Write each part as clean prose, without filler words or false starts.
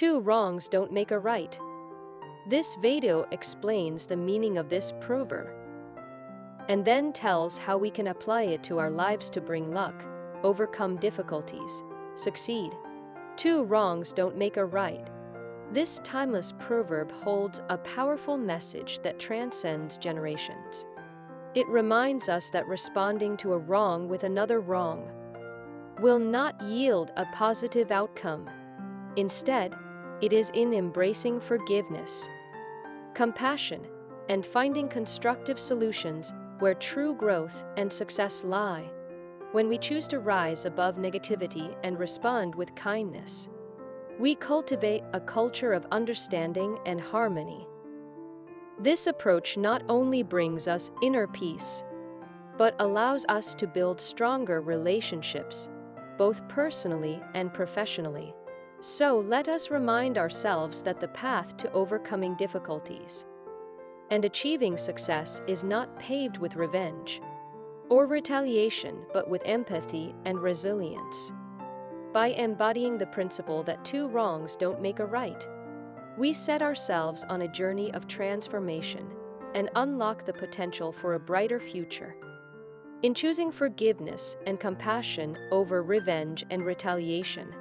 Two wrongs don't make a right. This video explains the meaning of this proverb and then tells how we can apply it to our lives to bring luck, overcome difficulties, succeed. Two wrongs don't make a right. This timeless proverb holds a powerful message that transcends generations. It reminds us that responding to a wrong with another wrong will not yield a positive outcome. Instead, it is in embracing forgiveness, compassion, and finding constructive solutions where true growth and success lie. When we choose to rise above negativity and respond with kindness, we cultivate a culture of understanding and harmony. This approach not only brings us inner peace, but allows us to build stronger relationships, both personally and professionally. So let us remind ourselves that the path to overcoming difficulties and achieving success is not paved with revenge or retaliation, but with empathy and resilience. By embodying the principle that two wrongs don't make a right, we set ourselves on a journey of transformation and unlock the potential for a brighter future. In choosing forgiveness and compassion over revenge and retaliation,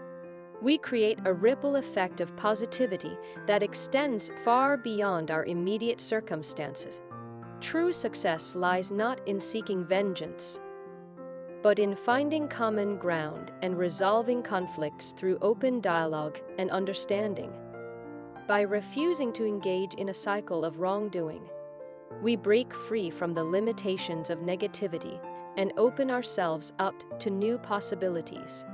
we create a ripple effect of positivity that extends far beyond our immediate circumstances. True success lies not in seeking vengeance, but in finding common ground and resolving conflicts through open dialogue and understanding. By refusing to engage in a cycle of wrongdoing, we break free from the limitations of negativity and open ourselves up to new possibilities.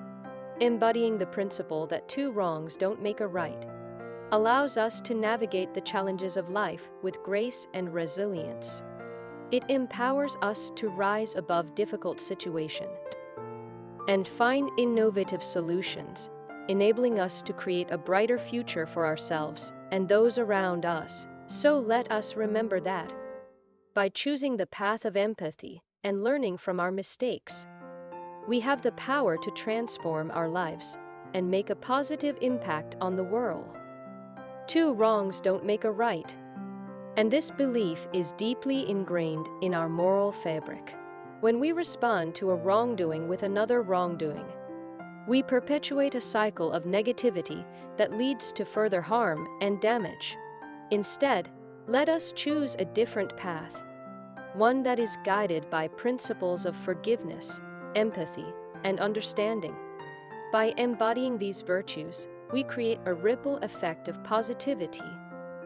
Embodying the principle that two wrongs don't make a right allows us to navigate the challenges of life with grace and resilience. It empowers us to rise above difficult situations and find innovative solutions, enabling us to create a brighter future for ourselves and those around us. So let us remember that by choosing the path of empathy and learning from our mistakes, we have the power to transform our lives and make a positive impact on the world. Two wrongs don't make a right, and this belief is deeply ingrained in our moral fabric. When we respond to a wrongdoing with another wrongdoing, we perpetuate a cycle of negativity that leads to further harm and damage. Instead, let us choose a different path, one that is guided by principles of forgiveness, empathy, and understanding. By embodying these virtues, we create a ripple effect of positivity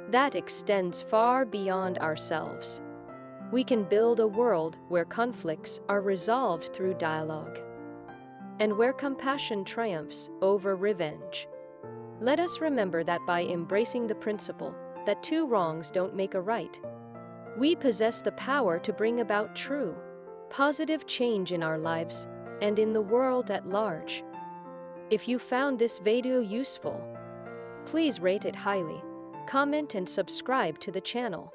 that extends far beyond ourselves. We can build a world where conflicts are resolved through dialogue and where compassion triumphs over revenge. Let us remember that by embracing the principle that two wrongs don't make a right, we possess the power to bring about true, positive change in our lives and in the world at large. If you found this video useful, please rate it highly, comment and subscribe to the channel.